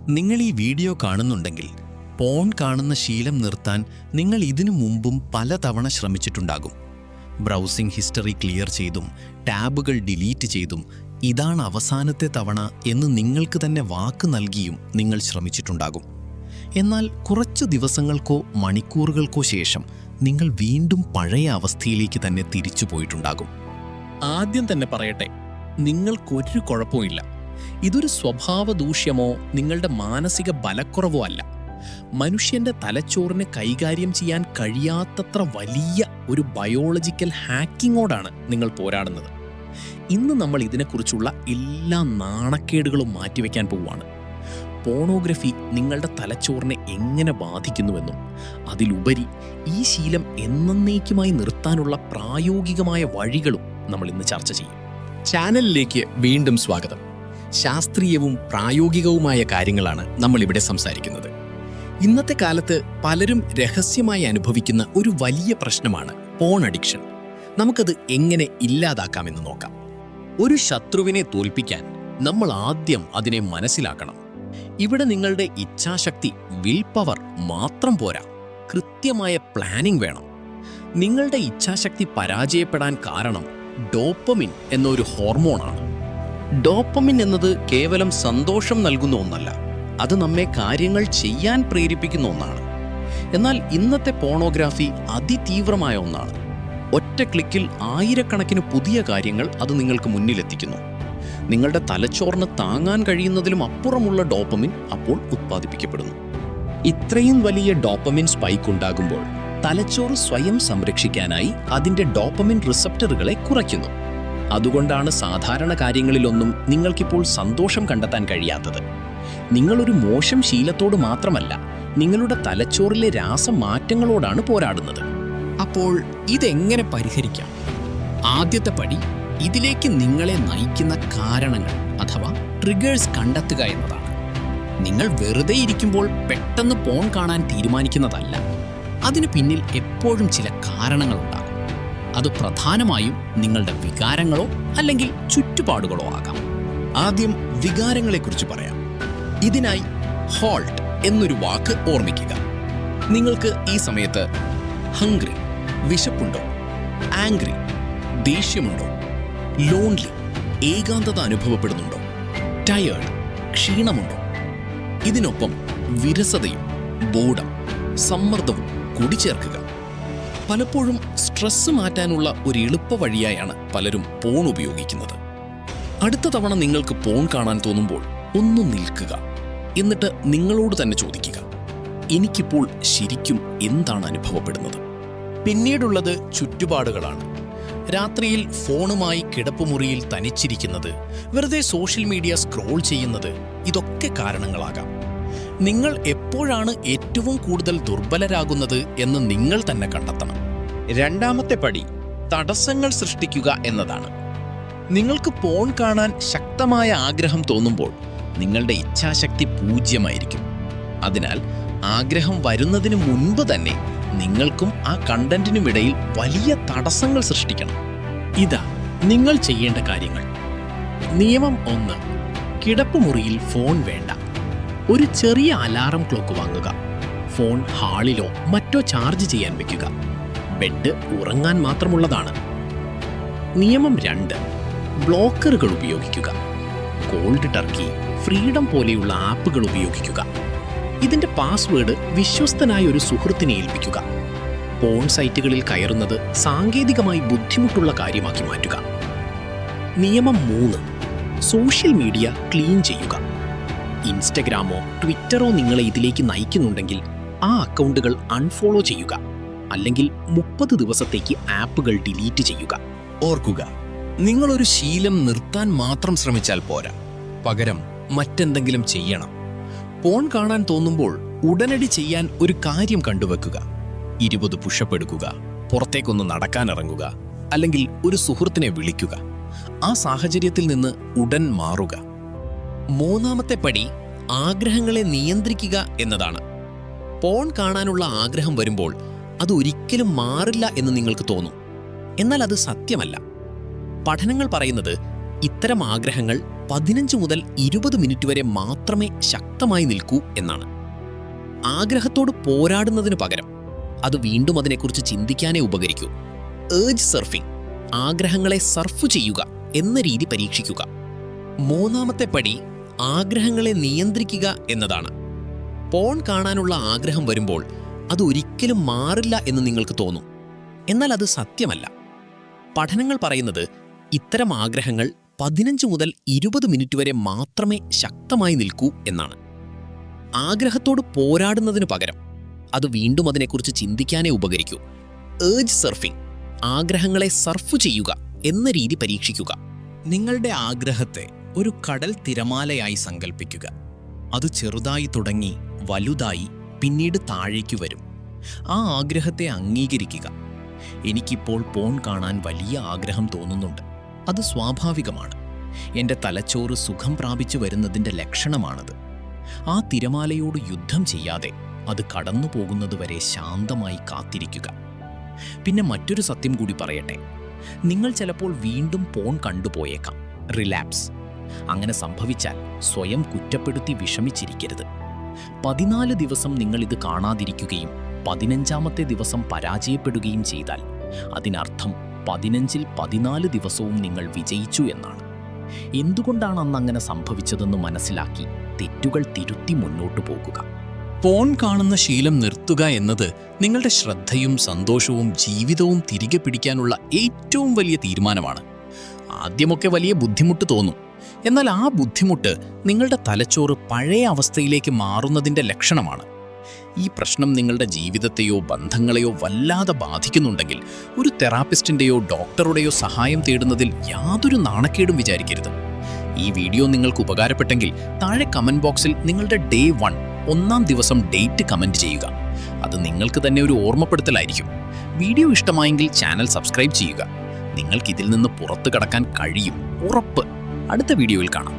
നിങ്ങൾ ഈ വീഡിയോ കാണുന്നുണ്ടെങ്കിൽ പോൺ കാണുന്ന ശീലം നിർത്താൻ നിങ്ങൾ ഇതിനു മുമ്പും പലതവണ ശ്രമിച്ചിട്ടുണ്ടാകും. ബ്രൗസിംഗ് ഹിസ്റ്ററി ക്ലിയർ ചെയ്തും ടാബുകൾ ഡിലീറ്റ് ചെയ്തും ഇതാണ് അവസാനത്തെ തവണ എന്ന് നിങ്ങൾക്ക് തന്നെ വാക്ക് നൽകിയും നിങ്ങൾ ശ്രമിച്ചിട്ടുണ്ടാകും. എന്നാൽ കുറച്ചു ദിവസങ്ങൾക്കോ മണിക്കൂറുകൾക്കോ ശേഷം നിങ്ങൾ വീണ്ടും പഴയ അവസ്ഥയിലേക്ക് തന്നെ തിരിച്ചു പോയിട്ടുണ്ടാകും. ആദ്യം തന്നെ പറയട്ടെ, നിങ്ങൾക്കൊരു കുഴപ്പമില്ല. ഇതൊരു സ്വഭാവ ദൂഷ്യമോ നിങ്ങളുടെ മാനസിക ബലക്കുറവോ അല്ല. മനുഷ്യന്റെ തലച്ചോറിനെ കൈകാര്യം ചെയ്യാൻ കഴിയാത്തത്ര വലിയ ഒരു ബയോളജിക്കൽ ഹാക്കിങ്ങോടാണ് നിങ്ങൾ പോരാടുന്നത്. ഇന്ന് നമ്മൾ ഇതിനെക്കുറിച്ചുള്ള എല്ലാ നാണക്കേടുകളും മാറ്റിവെക്കാൻ പോവുകയാണ്. പോണോഗ്രഫി നിങ്ങളുടെ തലച്ചോറിനെ എങ്ങനെ ബാധിക്കുന്നുവെന്നും അതിലുപരി ഈ ശീലം എന്നേക്കുമായി നിർത്താനുള്ള പ്രായോഗികമായ വഴികളും നമ്മൾ ഇന്ന് ചർച്ച ചെയ്യും. ചാനലിലേക്ക് വീണ്ടും സ്വാഗതം. ശാസ്ത്രീയവും പ്രായോഗികവുമായ കാര്യങ്ങളാണ് നമ്മളിവിടെ സംസാരിക്കുന്നത്. ഇന്നത്തെ കാലത്ത് പലരും രഹസ്യമായി അനുഭവിക്കുന്ന ഒരു വലിയ പ്രശ്നമാണ് പോൺ അഡിക്ഷൻ. നമുക്കത് എങ്ങനെ ഇല്ലാതാക്കാമെന്ന് നോക്കാം. ഒരു ശത്രുവിനെ തോൽപ്പിക്കാൻ നമ്മൾ ആദ്യം അതിനെ മനസ്സിലാക്കണം. ഇവിടെ നിങ്ങളുടെ ഇച്ഛാശക്തി, വിൽ പവർ മാത്രം പോരാ, കൃത്യമായ പ്ലാനിംഗ് വേണം. നിങ്ങളുടെ ഇച്ഛാശക്തി പരാജയപ്പെടാൻ കാരണം ഡോപ്പമിൻ എന്നൊരു ഹോർമോണാണ്. ഡോപ്പമിൻ എന്നത് കേവലം സന്തോഷം നൽകുന്ന ഒന്നല്ല, അത് നമ്മെ കാര്യങ്ങൾ ചെയ്യാൻ പ്രേരിപ്പിക്കുന്ന ഒന്നാണ്. എന്നാൽ ഇന്നത്തെ പോണോഗ്രാഫി അതിതീവ്രമായ ഒന്നാണ്. ഒറ്റ ക്ലിക്കിൽ ആയിരക്കണക്കിന് പുതിയ കാര്യങ്ങൾ അത് നിങ്ങൾക്ക് മുന്നിലെത്തിക്കുന്നു. നിങ്ങളുടെ തലച്ചോറിന് താങ്ങാൻ കഴിയുന്നതിലും അപ്പുറമുള്ള ഡോപ്പമിൻ അപ്പോൾ ഉത്പാദിപ്പിക്കപ്പെടുന്നു. ഇത്രയും വലിയ ഡോപ്പമിൻ സ്പൈക്ക് ഉണ്ടാകുമ്പോൾ തലച്ചോറ് സ്വയം സംരക്ഷിക്കാനായി അതിൻ്റെ ഡോപ്പമിൻ റിസപ്റ്ററുകളെ കുറയ്ക്കുന്നു. അതുകൊണ്ടാണ് സാധാരണ കാര്യങ്ങളിലൊന്നും നിങ്ങൾക്കിപ്പോൾ സന്തോഷം കണ്ടെത്താൻ കഴിയാത്തത്. നിങ്ങളൊരു മോശം ശീലത്തോട് മാത്രമല്ല, നിങ്ങളുടെ തലച്ചോറിലെ രാസമാറ്റങ്ങളോടാണ് പോരാടുന്നത്. അപ്പോൾ ഇതെങ്ങനെ പരിഹരിക്കാം? ആദ്യത്തെ പടി ഇതിലേക്ക് നിങ്ങളെ നയിക്കുന്ന കാരണങ്ങൾ അഥവാ ട്രിഗേഴ്സ് കണ്ടെത്തുക എന്നതാണ്. നിങ്ങൾ വെറുതെ ഇരിക്കുമ്പോൾ പെട്ടെന്ന് പോൺ കാണാൻ തീരുമാനിക്കുന്നതല്ല. അതിനു പിന്നിൽ എപ്പോഴും ചില കാരണങ്ങളുണ്ടാകും. അത് പ്രധാനമായും നിങ്ങളുടെ വികാരങ്ങളോ അല്ലെങ്കിൽ ചുറ്റുപാടുകളോ ആകാം. ആദ്യം വികാരങ്ങളെക്കുറിച്ച് പറയാം. ഇതിനായി ഹോൾട്ട് എന്നൊരു വാക്ക് ഓർമ്മിക്കുക. നിങ്ങൾക്ക് ഈ സമയത്ത് ഹംഗ്രി, വിശപ്പുണ്ടോ? ആംഗ്രി, ദേഷ്യമുണ്ടോ? ലോൺലി, ഏകാന്തത അനുഭവപ്പെടുന്നുണ്ടോ? ടയേർഡ്, ക്ഷീണമുണ്ടോ? ഇതിനൊപ്പം വിരസതയും ബോർഡം, സമ്മർദ്ദവും കൂടി ചേർക്കുക. പലപ്പോഴും സ്ട്രെസ് മാറ്റാനുള്ള ഒരു എളുപ്പ വഴിയായാണ് പലരും പോൺ ഉപയോഗിക്കുന്നത്. അടുത്ത തവണ നിങ്ങൾക്ക് പോൺ കാണാൻ തോന്നുമ്പോൾ ഒന്ന് നിൽക്കുക. എന്നിട്ട് നിങ്ങളോട് തന്നെ ചോദിക്കുക, എനിക്കിപ്പോൾ ശരിക്കും എന്താണ് അനുഭവപ്പെടുന്നത്? പിന്നീടുള്ളത് ചുറ്റുപാടുകളാണ്. രാത്രിയിൽ ഫോണുമായി കിടപ്പുമുറിയിൽ തനിച്ചിരിക്കുന്നത്, വെറുതെ സോഷ്യൽ മീഡിയ സ്ക്രോൾ ചെയ്യുന്നത്, ഇതൊക്കെ കാരണങ്ങളാകാം. നിങ്ങൾ എപ്പോഴാണ് ഏറ്റവും കൂടുതൽ ദുർബലരാകുന്നത് എന്ന് നിങ്ങൾ തന്നെ കണ്ടെത്തണം. രണ്ടാമത്തെ പടി തടസ്സങ്ങൾ സൃഷ്ടിക്കുക എന്നതാണ്. നിങ്ങൾക്ക് പോൺ കാണാൻ ശക്തമായ ആഗ്രഹം തോന്നുമ്പോൾ നിങ്ങളുടെ ഇച്ഛാശക്തി 0 അതിനാൽ ആഗ്രഹം വരുന്നതിന് മുൻപ് തന്നെ നിങ്ങൾക്കും ആ കണ്ടന്റിനുമിടയിൽ വലിയ തടസ്സങ്ങൾ സൃഷ്ടിക്കണം. ഇതാ നിങ്ങൾ ചെയ്യേണ്ട കാര്യങ്ങൾ. നിയമം 1: കിടപ്പുമുറിയിൽ ഫോൺ വേണ്ട. ഒരു ചെറിയ അലാറം ക്ലോക്ക് വാങ്ങുക. ഫോൺ ഹാളിലോ മറ്റോ ചാർജ് ചെയ്യാൻ വെക്കുക. ബെഡ് ഉറങ്ങാൻ മാത്രമുള്ളതാണ്. നിയമം 2: ബ്ലോക്കറുകൾ ഉപയോഗിക്കുക. കോൾഡ് ടർക്കി, ഫ്രീഡം പോലെയുള്ള ആപ്പുകൾ ഉപയോഗിക്കുക. ഇതിന്റെ പാസ്വേഡ് വിശ്വസ്തനായ ഒരു സുഹൃത്തിനെ ഏൽപ്പിക്കുക. പോൺ സൈറ്റുകളിൽ കയറുന്നത് സാങ്കേതികമായി ബുദ്ധിമുട്ടുള്ള കാര്യമാക്കി മാറ്റുക. നിയമം 3: സോഷ്യൽ മീഡിയ ക്ലീൻ ചെയ്യുക. ഇൻസ്റ്റഗ്രാമോ ട്വിറ്ററോ നിങ്ങളെ ഇതിലേക്ക് നയിക്കുന്നുണ്ടെങ്കിൽ ആ അക്കൗണ്ടുകൾ അൺഫോളോ ചെയ്യുക. അല്ലെങ്കിൽ 30 ദിവസത്തേക്ക് ആപ്പുകൾ ഡിലീറ്റ് ചെയ്യുക. ഓർക്കുക, നിങ്ങളൊരു ശീലം നിർത്താൻ മാത്രം ശ്രമിച്ചാൽ പോരാ, പകരം മറ്റെന്തെങ്കിലും ചെയ്യണം. പോൺ കാണാൻ തോന്നുമ്പോൾ ഉടനടി ചെയ്യാൻ ഒരു കാര്യം കണ്ടുവെക്കുക. 20 പുഷപ്പ് എടുക്കുക, പുറത്തേക്കൊന്ന് നടക്കാനിറങ്ങുക, അല്ലെങ്കിൽ ഒരു സുഹൃത്തിനെ വിളിക്കുക. ആ സാഹചര്യത്തിൽ നിന്ന് ഉടൻ മാറുക. മൂന്നാമത്തെ പടി ആഗ്രഹങ്ങളെ നിയന്ത്രിക്കുക എന്നതാണ്. പോൺ കാണാനുള്ള ആഗ്രഹം വരുമ്പോൾ അത് ഒരിക്കലും മാറില്ല എന്ന് നിങ്ങൾക്ക് തോന്നും. എന്നാൽ അത് സത്യമല്ല. പഠനങ്ങൾ പറയുന്നത് ഇത്തരം ആഗ്രഹങ്ങൾ 15 മുതൽ 20 മിനിറ്റ് വരെ മാത്രമേ ശക്തമായി നിൽക്കൂ എന്നാണ്. ആഗ്രഹത്തോട് പോരാടുന്നതിനു പകരം അത് വീണ്ടും അതിനെക്കുറിച്ച് ചിന്തിക്കാനേ ഉപകരിക്കൂ. ഏർജ് സർഫിംഗ്, ആഗ്രഹങ്ങളെ സർഫ് ചെയ്യുക എന്ന രീതി പരീക്ഷിക്കുക. മൂന്നാമത്തെ പടി ആഗ്രഹങ്ങളെ നിയന്ത്രിക്കുക എന്നതാണ്. പോൺ കാണാനുള്ള ആഗ്രഹം വരുമ്പോൾ അത് ഒരിക്കലും മാറില്ല എന്ന് നിങ്ങൾക്ക് തോന്നും. എന്നാൽ അത് സത്യമല്ല. പഠനങ്ങൾ പറയുന്നത് ഇത്തരം ആഗ്രഹങ്ങൾ 15 മുതൽ 20 മിനിറ്റ് വരെ മാത്രമേ ശക്തമായി നിൽക്കൂ എന്നാണ്. ആഗ്രഹത്തോട് പോരാടുന്നതിനു പകരം അത് വീണ്ടും അതിനെക്കുറിച്ച് ചിന്തിക്കാനേ ഉപകരിക്കൂ. ഏർജ് സർഫിംഗ്, ആഗ്രഹങ്ങളെ സർഫ് ചെയ്യുക എന്ന രീതി പരീക്ഷിക്കുക. നിങ്ങളുടെ ആഗ്രഹത്തെ ഒരു കടൽ തിരമാലയായി സങ്കൽപ്പിക്കുക. അത് ചെറുതായി തുടങ്ങി വലുതായി പിന്നീട് താഴേക്കു വരും. ആ ആഗ്രഹത്തെ അംഗീകരിക്കുക. എനിക്കിപ്പോൾ പോൺ കാണാൻ വലിയ ആഗ്രഹം തോന്നുന്നുണ്ട്. അത് സ്വാഭാവികമാണ്. എൻ്റെ തലച്ചോറ് സുഖം പ്രാപിച്ചു വരുന്നതിൻ്റെ ലക്ഷണമാണത്. ആ തിരമാലയോട് യുദ്ധം ചെയ്യാതെ അത് കടന്നു പോകുന്നതുവരെ ശാന്തമായി കാത്തിരിക്കുക. പിന്നെ മറ്റൊരു സത്യം കൂടി പറയട്ടെ. നിങ്ങൾ ചിലപ്പോൾ വീണ്ടും പോൺ കണ്ടുപോയേക്കാം. റിലാപ്സ്. അങ്ങനെ സംഭവിച്ചാൽ സ്വയം കുറ്റപ്പെടുത്തി വിഷമിച്ചിരിക്കരുത്. 14 ദിവസം നിങ്ങളിത് കാണാതിരിക്കുകയും 15ാമത്തെ ദിവസം പരാജയപ്പെടുകയും ചെയ്താൽ അതിനർത്ഥം 15ൽ 14 ദിവസവും നിങ്ങൾ വിജയിച്ചു എന്നാണ്. എന്തുകൊണ്ടാണ് അന്ന് അങ്ങനെ സംഭവിച്ചതെന്ന് മനസ്സിലാക്കി തെറ്റുകൾ തിരുത്തി മുന്നോട്ടു പോകുക. പോൺ കാണുന്ന ശീലം നിർത്തുക എന്നത് നിങ്ങളുടെ ശ്രദ്ധയും സന്തോഷവും ജീവിതവും തിരികെ പിടിക്കാനുള്ള ഏറ്റവും വലിയ തീരുമാനമാണ്. ആദ്യമൊക്കെ വലിയ ബുദ്ധിമുട്ട് തോന്നും. എന്നാൽ ആ ബുദ്ധിമുട്ട് നിങ്ങളുടെ തലച്ചോറ് പഴയ അവസ്ഥയിലേക്ക് മാറുന്നതിൻ്റെ ലക്ഷണമാണ്. ഈ പ്രശ്നം നിങ്ങളുടെ ജീവിതത്തെയോ ബന്ധങ്ങളെയോ വല്ലാതെ ബാധിക്കുന്നുണ്ടെങ്കിൽ ഒരു തെറാപ്പിസ്റ്റിൻ്റെയോ ഡോക്ടറുടെയോ സഹായം തേടുന്നതിൽ യാതൊരു നാണക്കേടും വിചാരിക്കരുത്. ഈ വീഡിയോ നിങ്ങൾക്ക് ഉപകാരപ്പെട്ടെങ്കിൽ താഴെ കമൻറ്റ് ബോക്സിൽ നിങ്ങളുടെ ഡേ 1 ഒന്നാം ദിവസം ഡേറ്റ് കമൻറ്റ് ചെയ്യുക. അത് നിങ്ങൾക്ക് തന്നെ ഒരു ഓർമ്മപ്പെടുത്തലായിരിക്കും. വീഡിയോ ഇഷ്ടമായെങ്കിൽ ചാനൽ സബ്സ്ക്രൈബ് ചെയ്യുക. നിങ്ങൾക്കിതിൽ നിന്ന് പുറത്തു കടക്കാൻ കഴിയും, ഉറപ്പ്. അടുത്ത വീഡിയോയിൽ കാണാം.